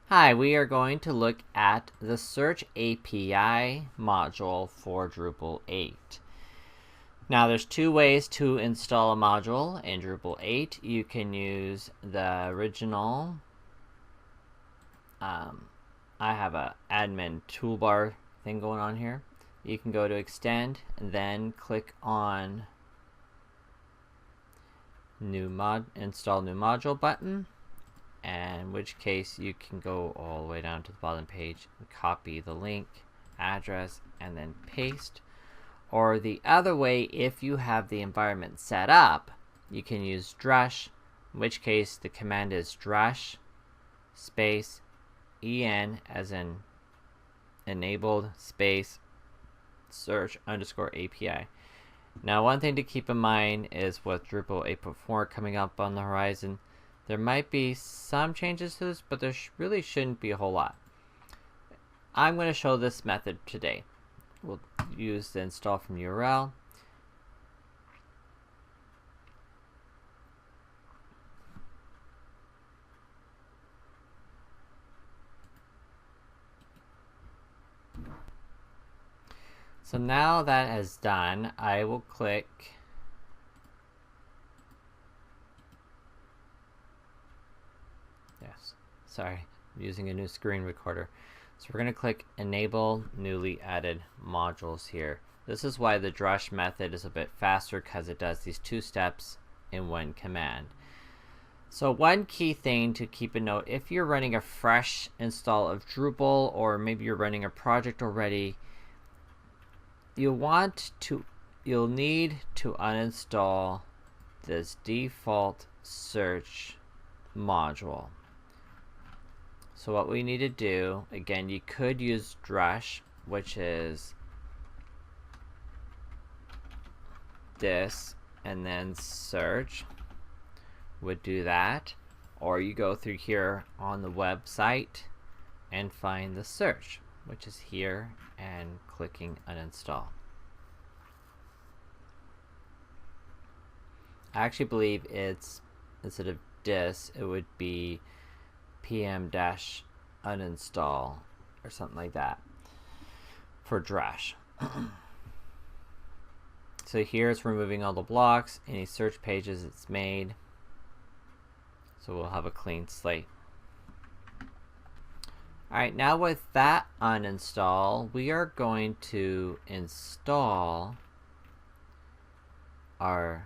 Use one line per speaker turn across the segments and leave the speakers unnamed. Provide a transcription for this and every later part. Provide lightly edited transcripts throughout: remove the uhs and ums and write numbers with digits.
Hi, we are going to look at the Search API module for Drupal 8. Now there's two ways to install a module in Drupal 8. You can use the original, I have an admin toolbar thing going on here. You can go to Extend and then click on Install New Module button. And in which case you can go all the way down to the bottom page and copy the link, address, and then paste. Or the other way, if you have the environment set up, you can use drush, in which case the command is drush space en as in enabled space search underscore API. Now one thing to keep in mind is with Drupal 8.4 coming up on the horizon, there might be some changes to this, but there really shouldn't be a whole lot. I'm going to show this method today. We'll use the install from URL. So now that is done, I will click Sorry, I'm using a new screen recorder. So we're going to click Enable Newly Added Modules here. This is why the drush method is a bit faster, because it does these two steps in one command. So one key thing to keep a note, if you're running a fresh install of Drupal, or maybe you're running a project already, you'll need to uninstall this default search module. So what we need to do, again, you could use drush, which is this, and then search would do that. Or you go through here on the website and find the search, which is here, and clicking uninstall. I actually believe it's, instead of dis, it would be pm-uninstall or something like that for drush. So here it's removing all the blocks, any search pages it's made. So we'll have a clean slate. Alright, now with that uninstall, we are going to install our,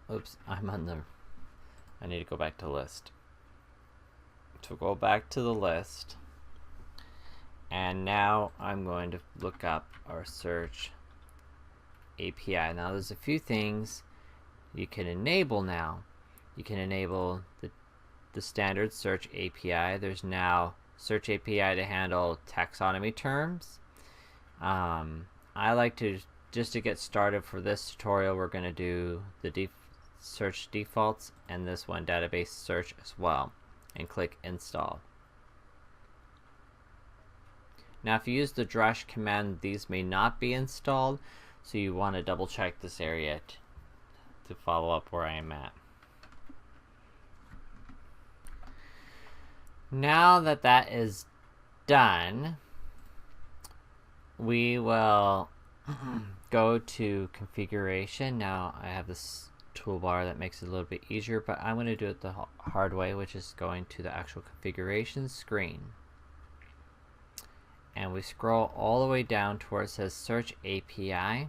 oops, I need to go back to list. To go back to the list, and now I'm going to look up our search API. Now there's a few things you can enable now. You can enable the standard search API. There's now search API to handle taxonomy terms. I like to, just to get started for this tutorial, we're going to do the search defaults and this one, database search, as well, and click install. Now if you use the drush command, these may not be installed, so you want to double check this area to follow up where I am at. Now that that is done, we will go to configuration. Now I have this toolbar that makes it a little bit easier, but I'm going to do it the hard way, which is going to the actual configuration screen. And we scroll all the way down to where it says Search API.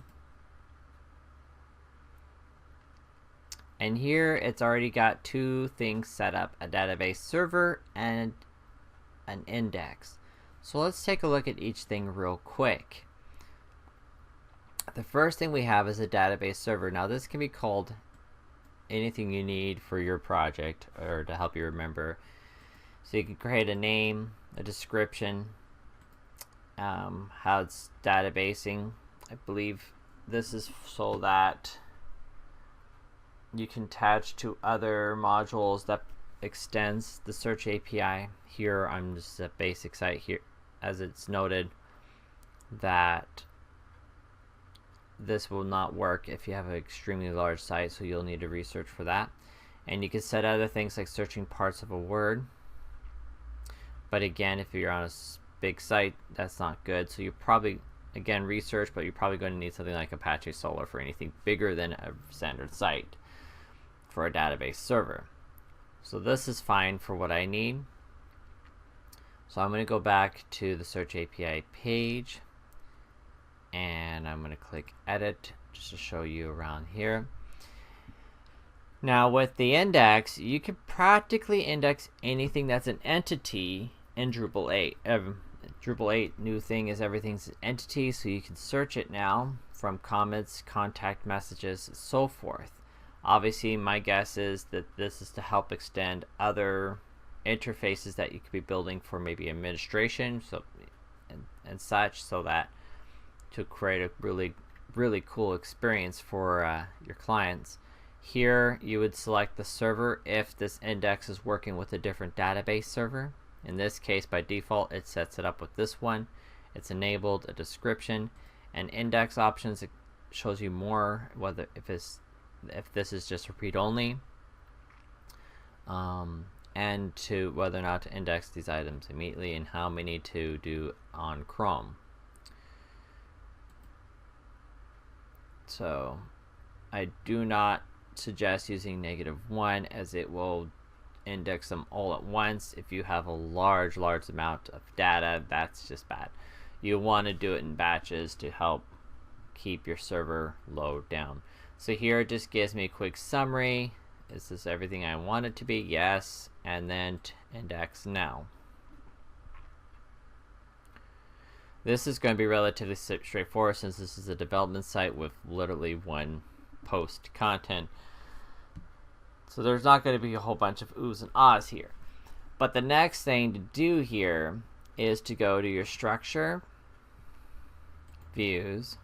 And here it's already got two things set up, a database server and an index. So let's take a look at each thing real quick. The first thing we have is a database server. Now this can be called anything you need for your project or to help you remember. So you can create a name, a description, how it's databasing. I believe this is so that you can attach to other modules that extends the search API. Here I'm just a basic site here, as it's noted that this will not work if you have an extremely large site, so you'll need to research for that. And you can set other things like searching parts of a word, But again, if you're on a big site, that's not good. So you probably, again, research, but you're probably going to need something like Apache Solr for anything bigger than a standard site for a database server. So this is fine for what I need. So I'm going to go back to the Search API page, and I'm going to click Edit just to show you around here. Now with the index, you can practically index anything that's an entity in Drupal 8. Drupal 8 new thing is everything's an entity, so you can search it now from comments, contact messages, and so forth. Obviously, my guess is that this is to help extend other interfaces that you could be building for maybe administration, so and such, so that to create a really cool experience for your clients. Here you would select the server if this index is working with a different database server. In this case, by default, it sets it up with this one. It's enabled a description and index options. It shows you more whether if this is just read only, and to whether or not to index these items immediately and how many to do on Chrome. So I do not suggest using -1, as it will index them all at once. If you have a large amount of data, that's just bad. You want to do it in batches to help keep your server load down. So here it just gives me a quick summary. Is this everything I want it to be? Yes. And then index now. This is going to be relatively straightforward since this is a development site with literally one post content. So there's not going to be a whole bunch of oohs and ahs here. But the next thing to do here is to go to your structure, views,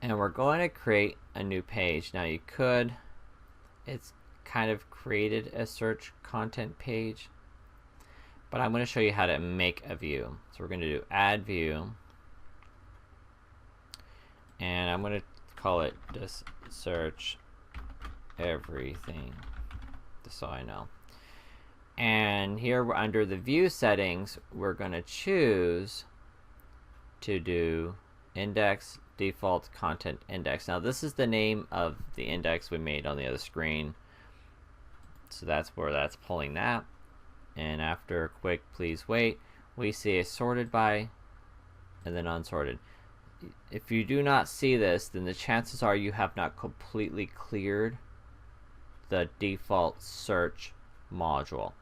and we're going to create a new page. Now it's kind of created a search content page, but I'm going to show you how to make a view. So we're going to do add view, and I'm going to call it just search everything, just so I know. And here we're under the view settings, we're going to choose to do index default content index. Now this is the name of the index we made on the other screen, so that's where that's pulling that. And after a quick please wait, we see a sorted by and then unsorted. If you do not see this, then the chances are you have not completely cleared the default search module.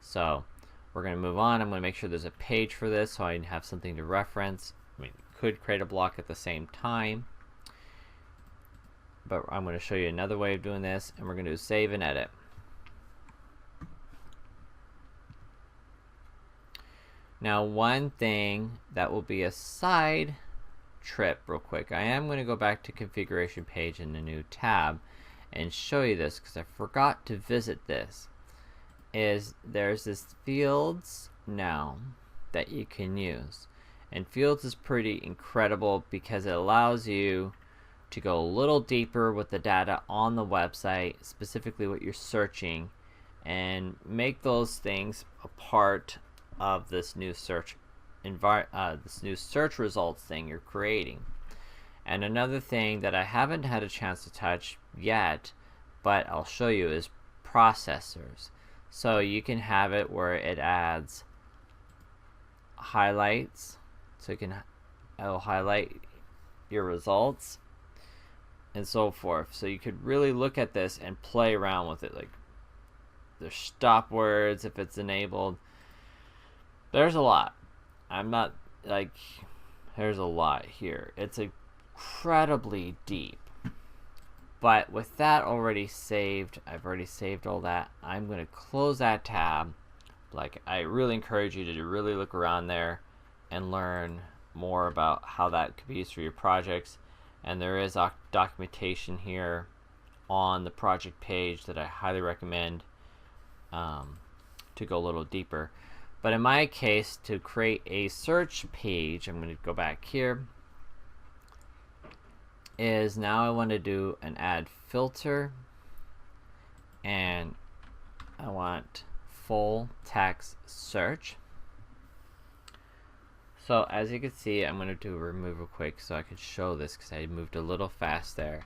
So we're going to move on. I'm going to make sure there's a page for this so I have something to reference. I mean, could create a block at the same time, but I'm going to show you another way of doing this, and we're going to do save and edit. Now one thing that will be a side trip real quick, I am going to go back to configuration page in the new tab and show you this because I forgot to visit this, is there's this fields now that you can use. And fields is pretty incredible because it allows you to go a little deeper with the data on the website, specifically what you're searching, and make those things a part of this new search results thing you're creating. And another thing that I haven't had a chance to touch yet, but I'll show you, is processors. So you can have it where it adds highlights, so it'll highlight your results and so forth. So you could really look at this and play around with it, like there's stop words if it's enabled. There's a lot. I'm not like, there's a lot here. It's incredibly deep. But with that already saved, I've already saved all that. I'm going to close that tab. Like, I really encourage you to really look around there and learn more about how that could be used for your projects. And there is documentation here on the project page that I highly recommend to go a little deeper. But in my case, to create a search page, I'm going to go back here, is now I want to do an add filter, and I want full text search. So as you can see, I'm going to do a remove real quick so I can show this because I moved a little fast there.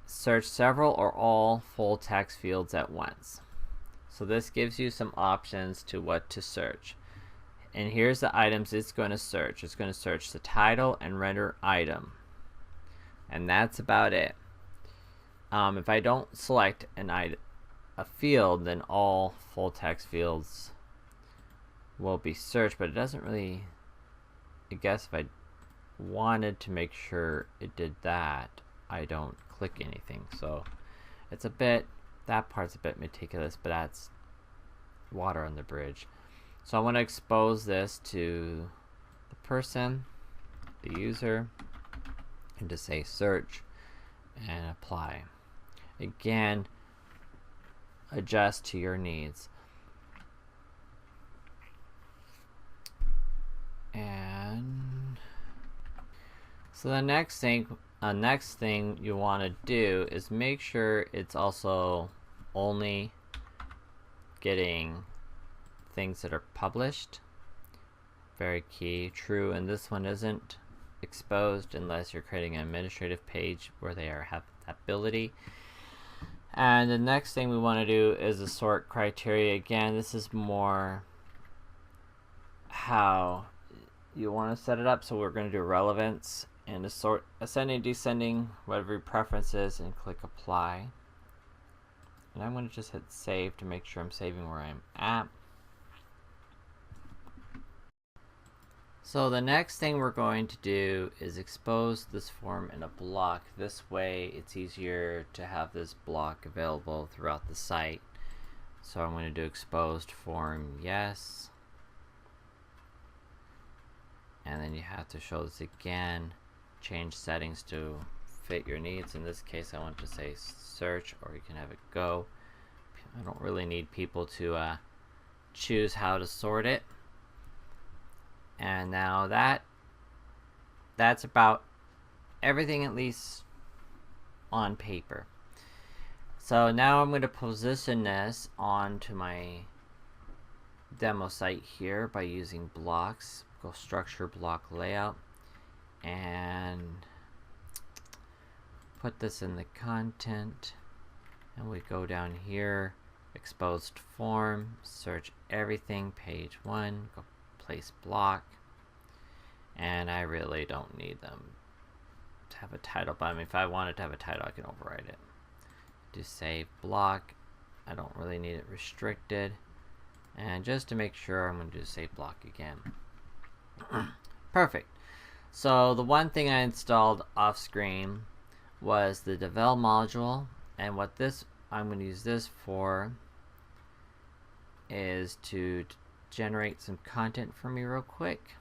Search several or all full text fields at once. So this gives you some options to what to search. And here's the items it's going to search. It's going to search the title and render item. And that's about it. If I don't select a field, then all full text fields will be searched, but it doesn't really, I guess if I wanted to make sure it did that, I don't click anything. So it's a bit, that part's a bit meticulous, but that's water on the bridge. So I want to expose this to the person, the user, and to say search and apply. Again, adjust to your needs. And so the next thing you want to do is make sure it's also only getting things that are published. Very key. True, and this one isn't exposed unless you're creating an administrative page where they have that ability. And the next thing we want to do is the sort criteria. Again, this is more how you want to set it up. So we're going to do relevance and the sort ascending, descending, whatever your preference is, and click apply. And I'm going to just hit save to make sure I'm saving where I'm at. So the next thing we're going to do is expose this form in a block. This way it's easier to have this block available throughout the site. So I'm going to do exposed form yes. And then you have to show this again. Change settings to fit your needs. In this case I want to say search, or you can have it go. I don't really need people to choose how to sort it. And now that's about everything, at least on paper. So now I'm going to position this onto my demo site here by using blocks. Go structure, block layout, and put this in the content. And we go down here, exposed form, search everything, page 1, go place block, and I really don't need them to have a title, but I mean, if I wanted to have a title, I can override it. Do save block. I don't really need it restricted, and just to make sure, I'm going to do save block again. Perfect. So the one thing I installed off screen was the devel module, and what this I'm going to use this for is to generate some content for me real quick.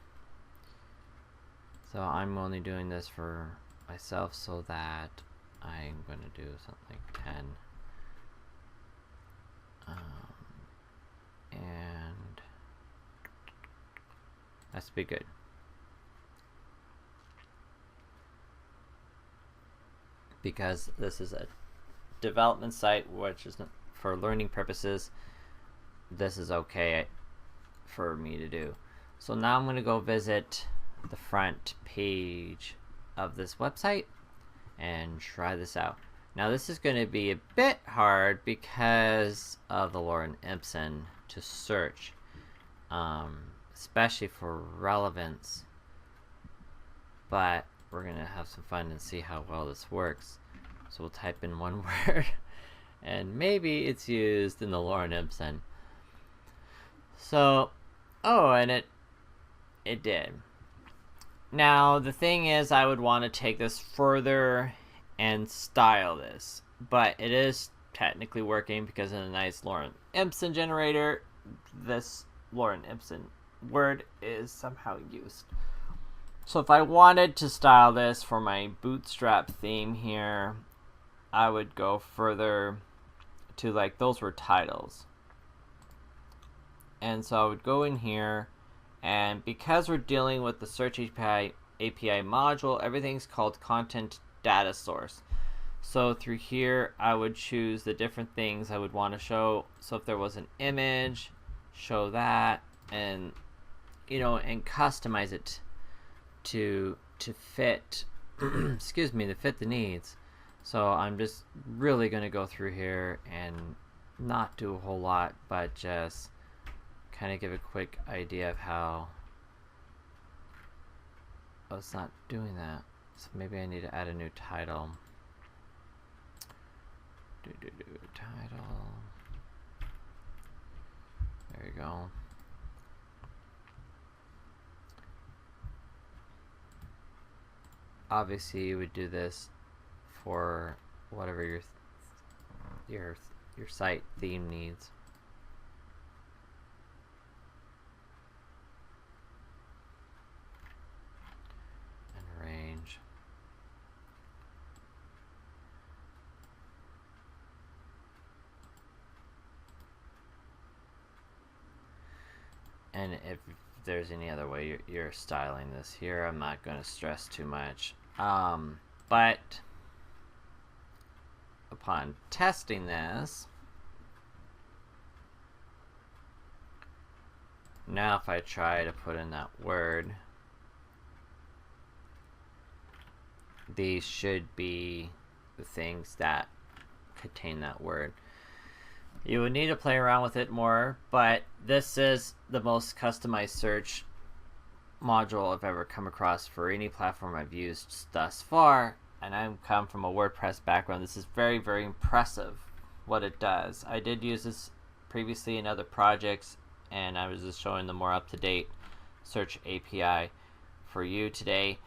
So I'm only doing this for myself so that I'm going to do something like 10. And that's be good. Because this is a development site, which is for learning purposes, this is okay for me to do. So now I'm going to go visit the front page of this website and try this out. Now this is going to be a bit hard because of the Lorem Ipsum to search, especially for relevance, but we're going to have some fun and see how well this works. So we'll type in one word and maybe it's used in the Lorem Ipsum. So, oh, and it did. Now the thing is, I would want to take this further and style this, but it is technically working because in a nice Lorem Ipsum generator, this Lorem Ipsum word is somehow used. So if I wanted to style this for my Bootstrap theme here, I would go further to, like, those were titles. And so I would go in here, and because we're dealing with the Search API module, everything's called content data source. So through here, I would choose the different things I would want to show. So if there was an image, show that, and and customize it to fit excuse me, to fit the needs. So I'm just really going to go through here and not do a whole lot, but just kind of give a quick idea of how. Oh, it's not doing that. So maybe I need to add a new title. Title. There you go. Obviously, you would do this for whatever your site theme needs. And range. And if there's any other way you're styling this here, I'm not going to stress too much. But upon testing this, now if I try to put in that word, these should be the things that contain that word. You would need to play around with it more, but this is the most customized search module I've ever come across for any platform I've used thus far, and I come from a WordPress background. This is very, very impressive what it does. I did use this previously in other projects, and I was just showing the more up-to-date search API for you today.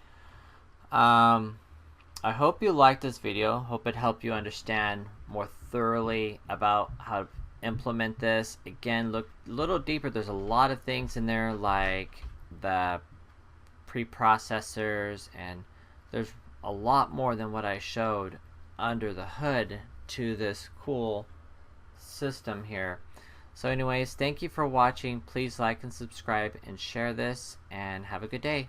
I hope you liked this video. Hope it helped you understand more thoroughly about how to implement this. Again, look a little deeper. There's a lot of things in there, like the preprocessors, and there's a lot more than what I showed under the hood to this cool system here. So anyways, thank you for watching. Please like and subscribe and share this, and have a good day.